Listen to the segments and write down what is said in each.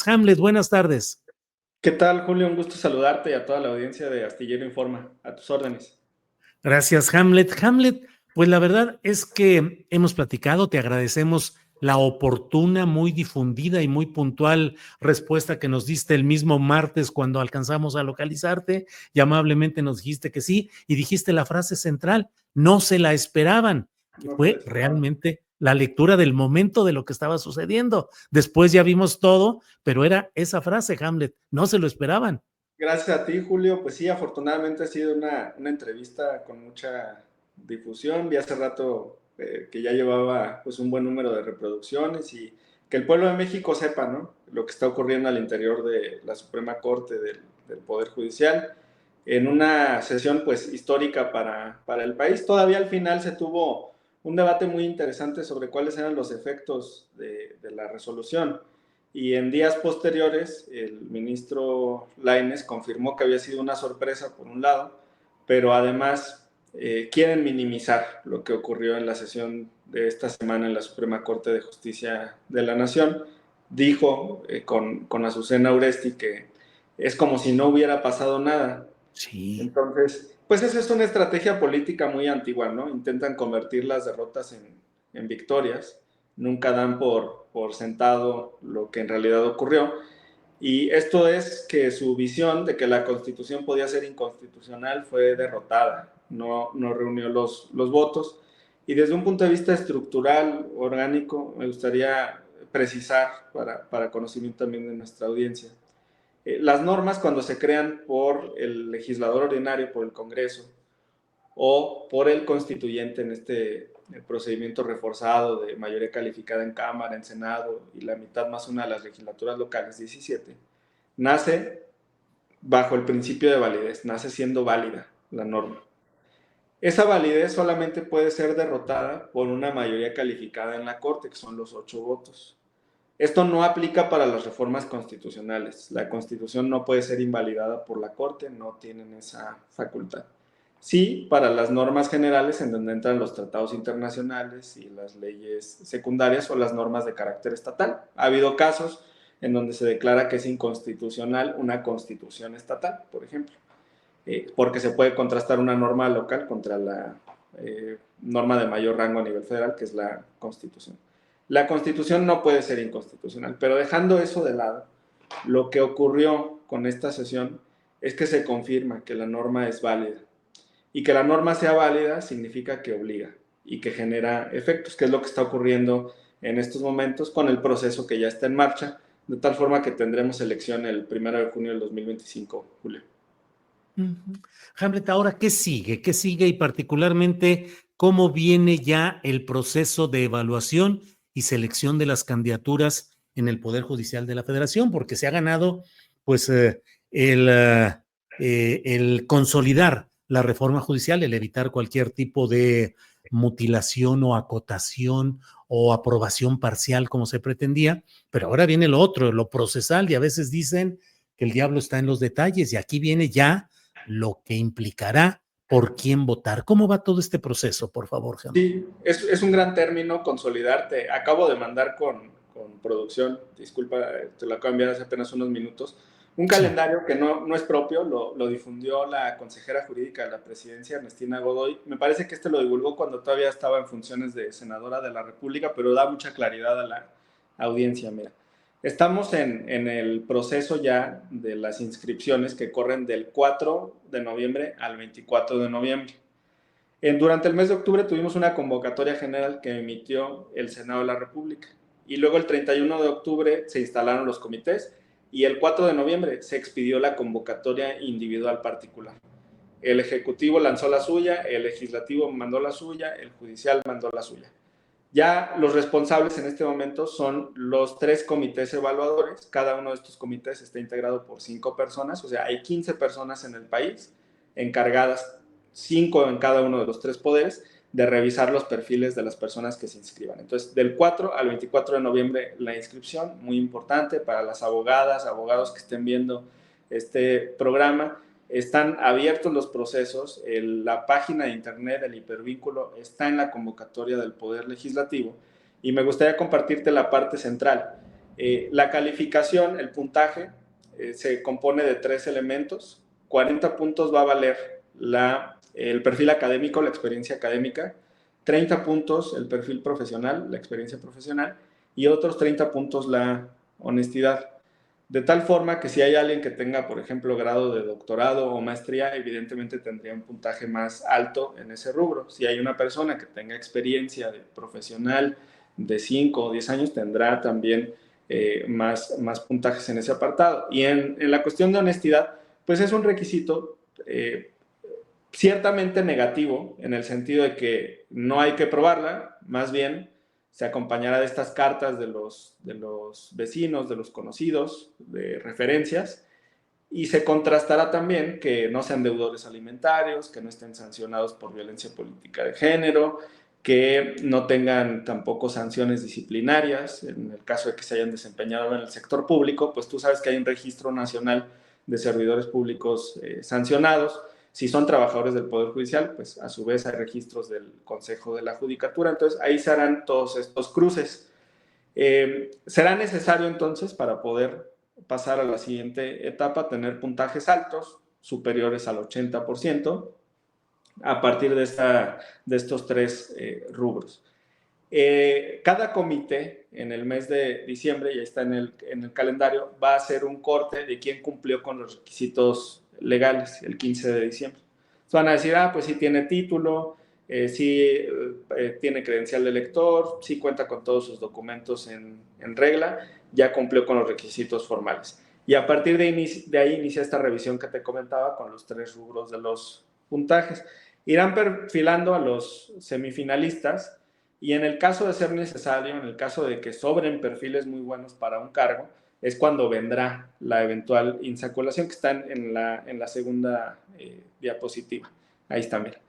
Hamlet, buenas tardes. ¿Qué tal, Julio? Un gusto saludarte y a toda la audiencia de Astillero Informa. A tus órdenes. Gracias, Hamlet. Hamlet, pues la verdad es que hemos platicado, te agradecemos la oportuna, muy difundida y muy puntual respuesta que nos diste el mismo martes cuando alcanzamos a localizarte y amablemente nos dijiste que sí y dijiste la frase central, no se la esperaban, que No se lo fue esperaba. realmente la lectura del momento de lo que estaba sucediendo. Después ya vimos todo, pero era esa frase, Hamlet, no se lo esperaban. Gracias a ti, Julio. Pues sí, afortunadamente ha sido una entrevista con mucha difusión. Vi hace rato que ya llevaba pues, un buen número de reproducciones y que el pueblo de México sepa, ¿no?, lo que está ocurriendo al interior de la Suprema Corte del Poder Judicial en una sesión pues histórica para el país. Todavía al final se tuvo un debate muy interesante sobre cuáles eran los efectos de la resolución. Y en días posteriores, el ministro Lainez confirmó que había sido una sorpresa, por un lado, pero además quieren minimizar lo que ocurrió en la sesión de esta semana en la Suprema Corte de Justicia de la Nación. Dijo con Azucena Uresti que es como si no hubiera pasado nada. Sí. Entonces, pues esa es una estrategia política muy antigua, ¿no? Intentan convertir las derrotas en victorias, nunca dan por sentado lo que en realidad ocurrió. Y esto es que su visión de que la Constitución podía ser inconstitucional fue derrotada, no reunió los votos. Y desde un punto de vista estructural, orgánico, me gustaría precisar para conocimiento también de nuestra audiencia. Las normas cuando se crean por el legislador ordinario, por el Congreso, o por el constituyente en este procedimiento reforzado de mayoría calificada en Cámara, en Senado y la mitad más una de las legislaturas locales, 17, nace bajo el principio de validez, nace siendo válida la norma. Esa validez solamente puede ser derrotada por una mayoría calificada en la Corte, que son los 8 votos. Esto no aplica para las reformas constitucionales. La Constitución no puede ser invalidada por la Corte, no tienen esa facultad. Sí, para las normas generales en donde entran los tratados internacionales y las leyes secundarias o las normas de carácter estatal. Ha habido casos en donde se declara que es inconstitucional una constitución estatal, por ejemplo, porque se puede contrastar una norma local contra la norma de mayor rango a nivel federal, que es la Constitución. La Constitución no puede ser inconstitucional, pero dejando eso de lado, lo que ocurrió con esta sesión es que se confirma que la norma es válida. Y que la norma sea válida significa que obliga y que genera efectos, que es lo que está ocurriendo en estos momentos con el proceso que ya está en marcha, de tal forma que tendremos elección el 1 de junio del 2025, Julio. Hamlet, ahora, ¿qué sigue? ¿Qué sigue y particularmente cómo viene ya el proceso de evaluación y selección de las candidaturas en el Poder Judicial de la Federación? Porque se ha ganado, pues, el, el consolidar la reforma judicial, el evitar cualquier tipo de mutilación o acotación o aprobación parcial como se pretendía, pero ahora viene lo otro, lo procesal, y a veces dicen que el diablo está en los detalles, y aquí viene ya lo que implicará por quién votar. ¿Cómo va todo este proceso, por favor, Hamlet? Sí, es un gran término consolidarte. Acabo de mandar con producción, disculpa, te lo acabo de enviar hace apenas unos minutos, un Sí. calendario que no es propio, lo difundió la consejera jurídica de la presidencia, Ernestina Godoy. Me parece que lo divulgó cuando todavía estaba en funciones de senadora de la República, pero da mucha claridad a la audiencia. Mira, estamos en el proceso ya de las inscripciones que corren del 4 de noviembre al 24 de noviembre. Durante el mes de octubre tuvimos una convocatoria general que emitió el Senado de la República y luego el 31 de octubre se instalaron los comités y el 4 de noviembre se expidió la convocatoria individual particular. El Ejecutivo lanzó la suya, el Legislativo mandó la suya, el Judicial mandó la suya. Ya los responsables en este momento son los 3 comités evaluadores. Cada uno de estos comités está integrado por 5 personas, o sea, hay 15 personas en el país encargadas, 5 en cada uno de los 3 poderes, de revisar los perfiles de las personas que se inscriban. Entonces, del 4 al 24 de noviembre la inscripción, muy importante para las abogadas, abogados que estén viendo este programa. Están abiertos los procesos, la página de internet del hipervínculo está en la convocatoria del Poder Legislativo y me gustaría compartirte la parte central. La calificación, el puntaje, se compone de 3 elementos. 40 puntos va a valer el perfil académico, la experiencia académica, 30 puntos el perfil profesional, la experiencia profesional, y otros 30 puntos la honestidad. De tal forma que si hay alguien que tenga, por ejemplo, grado de doctorado o maestría, evidentemente tendría un puntaje más alto en ese rubro. Si hay una persona que tenga experiencia de profesional de 5 o 10 años, tendrá también más puntajes en ese apartado. Y en la cuestión de honestidad, pues es un requisito ciertamente negativo, en el sentido de que no hay que probarla, más bien se acompañará de estas cartas de los vecinos, de los conocidos, de referencias, y se contrastará también que no sean deudores alimentarios, que no estén sancionados por violencia política de género, que no tengan tampoco sanciones disciplinarias. En el caso de que se hayan desempeñado en el sector público, pues tú sabes que hay un registro nacional de servidores públicos sancionados. Si son trabajadores del Poder Judicial, pues a su vez hay registros del Consejo de la Judicatura. Entonces ahí se harán todos estos cruces. Será necesario entonces, para poder pasar a la siguiente etapa, tener puntajes altos, superiores al 80%, a partir de estos 3 rubros. Cada comité en el mes de diciembre, ya está en el calendario, va a hacer un corte de quién cumplió con los requisitos legales el 15 de diciembre. Entonces van a decir, pues sí tiene título, sí tiene credencial de lector, sí cuenta con todos sus documentos en regla, ya cumplió con los requisitos formales. Y a partir de ahí inicia esta revisión que te comentaba con los 3 rubros de los puntajes. Irán perfilando a los semifinalistas, y en el caso de ser necesario, en el caso de que sobren perfiles muy buenos para un cargo, es cuando vendrá la eventual insaculación, que está en la segunda diapositiva. Ahí está, mira.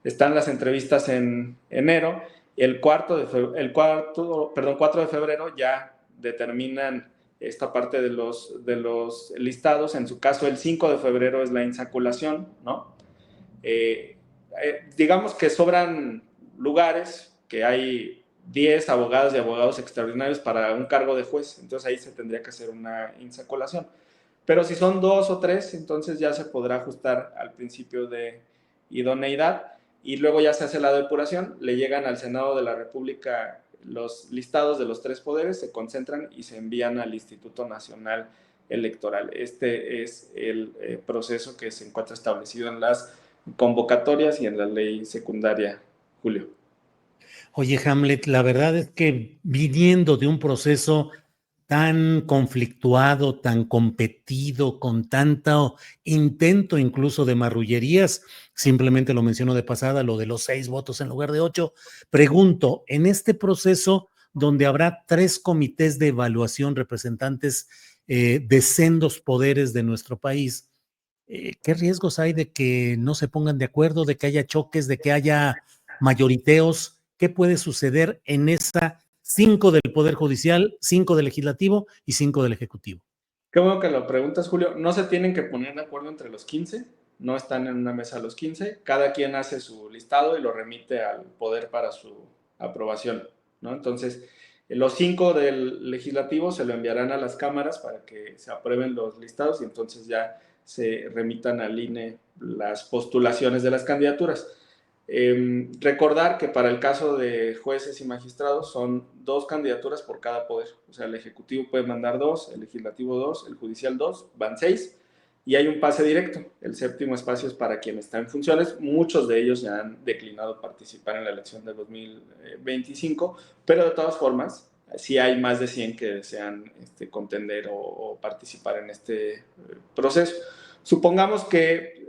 Están las entrevistas en enero. El 4 de febrero ya determinan esta parte de los listados. En su caso, el 5 de febrero es la insaculación, ¿no? Digamos que sobran lugares, que hay 10 abogadas y abogados extraordinarios para un cargo de juez, entonces ahí se tendría que hacer una insaculación. Pero si son 2 o 3, entonces ya se podrá ajustar al principio de idoneidad, y luego ya se hace la depuración, le llegan al Senado de la República los listados de los 3 poderes, se concentran y se envían al Instituto Nacional Electoral. Este es el proceso que se encuentra establecido en las convocatorias y en la ley secundaria, Julio. Oye, Hamlet, la verdad es que viniendo de un proceso tan conflictuado, tan competido, con tanto intento incluso de marrullerías, simplemente lo menciono de pasada, lo de los 6 votos en lugar de 8, pregunto, en este proceso donde habrá 3 comités de evaluación, representantes de sendos poderes de nuestro país, ¿qué riesgos hay de que no se pongan de acuerdo, de que haya choques, de que haya mayoriteos? ¿Qué puede suceder en esa 5 del Poder Judicial, 5 del Legislativo y 5 del Ejecutivo? Qué bueno que lo preguntas, Julio. No se tienen que poner de acuerdo entre los 15, no están en una mesa los 15, cada quien hace su listado y lo remite al Poder para su aprobación, ¿no? Entonces, los 5 del Legislativo se lo enviarán a las cámaras para que se aprueben los listados y entonces ya se remitan al INE las postulaciones de las candidaturas. Recordar que para el caso de jueces y magistrados son 2 candidaturas por cada poder. O sea, el Ejecutivo puede mandar 2, el Legislativo 2, el Judicial 2, van 6, y hay un pase directo. El 7º espacio es para quien está en funciones. Muchos de ellos ya han declinado participar en la elección de 2025, pero de todas formas, sí hay más de 100 que desean contender o participar en este proceso. Supongamos que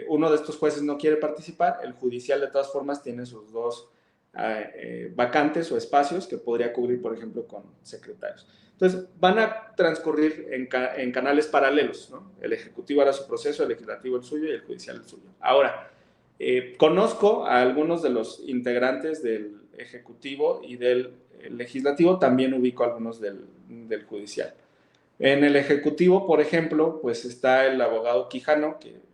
uno de estos jueces no quiere participar, el judicial de todas formas tiene sus 2 vacantes o espacios que podría cubrir, por ejemplo, con secretarios. Entonces, van a transcurrir en canales paralelos, ¿no? El Ejecutivo hará su proceso, el Legislativo el suyo y el Judicial el suyo. Ahora, conozco a algunos de los integrantes del Ejecutivo y del Legislativo, también ubico a algunos del Judicial. En el Ejecutivo, por ejemplo, pues está el abogado Quijano, que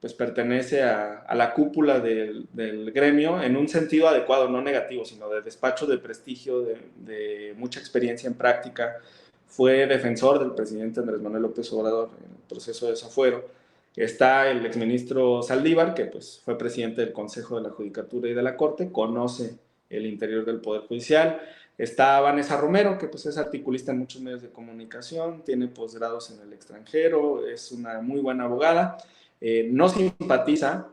pues pertenece a la cúpula del gremio en un sentido adecuado, no negativo, sino de despacho de prestigio, de mucha experiencia en práctica. fue defensor del presidente Andrés Manuel López Obrador en el proceso de desafuero. Está el exministro Saldívar, que pues fue presidente del Consejo de la Judicatura y de la Corte, conoce el interior del Poder Judicial. Está Vanessa Romero, que pues es articulista en muchos medios de comunicación, tiene posgrados en el extranjero, es una muy buena abogada. No simpatiza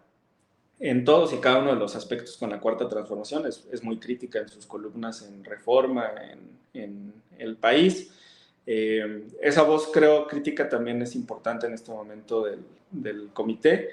en todos y cada uno de los aspectos con la Cuarta Transformación, es muy crítica en sus columnas en Reforma, en El País. Esa voz, creo, crítica también es importante en este momento del comité.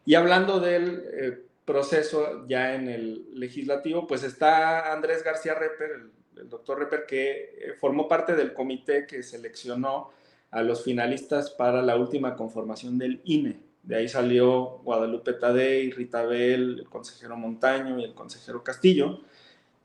Y hablando del proceso ya en el legislativo, pues está Andrés García Reper, el doctor Reper, que formó parte del comité que seleccionó a los finalistas para la última conformación del INE. De ahí salió Guadalupe Tadei, Rita Bell, el consejero Montaño y el consejero Castillo.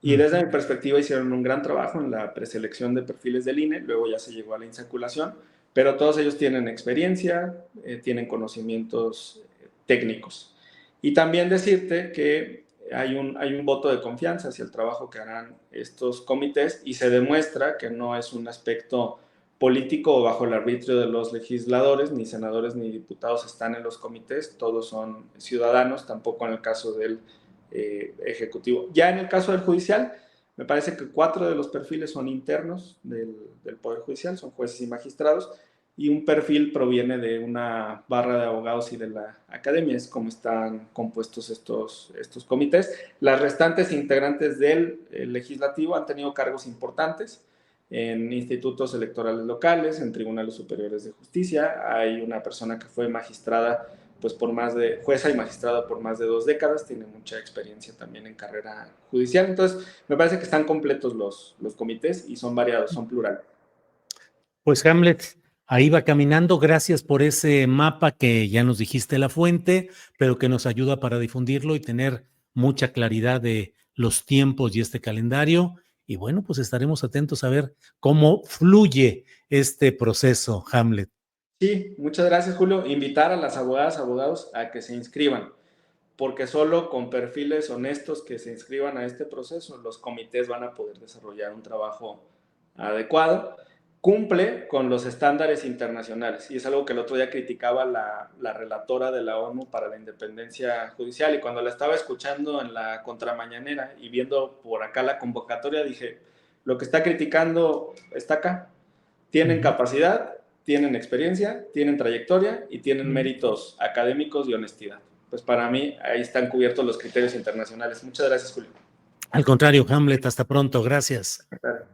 Y desde mi perspectiva hicieron un gran trabajo en la preselección de perfiles del INE, luego ya se llegó a la insaculación, pero todos ellos tienen experiencia, tienen conocimientos técnicos. Y también decirte que hay un voto de confianza hacia el trabajo que harán estos comités y se demuestra que no es un aspecto político o bajo el arbitrio de los legisladores, ni senadores ni diputados están en los comités, todos son ciudadanos, tampoco en el caso del ejecutivo. Ya en el caso del judicial, me parece que 4 de los perfiles son internos del Poder Judicial, son jueces y magistrados, y un perfil proviene de una barra de abogados y de la academia, es como están compuestos estos comités. Las restantes integrantes del legislativo han tenido cargos importantes en institutos electorales locales, en tribunales superiores de justicia. Hay una persona que fue magistrada, pues jueza y magistrada por más de 2 décadas, tiene mucha experiencia también en carrera judicial. Entonces, me parece que están completos los comités y son variados, son plurales. Pues Hamlet, ahí va caminando. Gracias por ese mapa que ya nos dijiste la fuente, pero que nos ayuda para difundirlo y tener mucha claridad de los tiempos y este calendario. Y bueno, pues estaremos atentos a ver cómo fluye este proceso, Hamlet. Sí, muchas gracias, Julio. Invitar a las abogadas, abogados a que se inscriban, porque solo con perfiles honestos que se inscriban a este proceso, los comités van a poder desarrollar un trabajo adecuado. Cumple con los estándares internacionales, y es algo que el otro día criticaba la relatora de la ONU para la independencia judicial, y cuando la estaba escuchando en la contramañanera y viendo por acá la convocatoria, dije, lo que está criticando está acá. Tienen capacidad, tienen experiencia, tienen trayectoria y tienen méritos académicos y honestidad. Pues para mí ahí están cubiertos los criterios internacionales. Muchas gracias, Julio. Al contrario, Hamlet, hasta pronto. Gracias. Claro.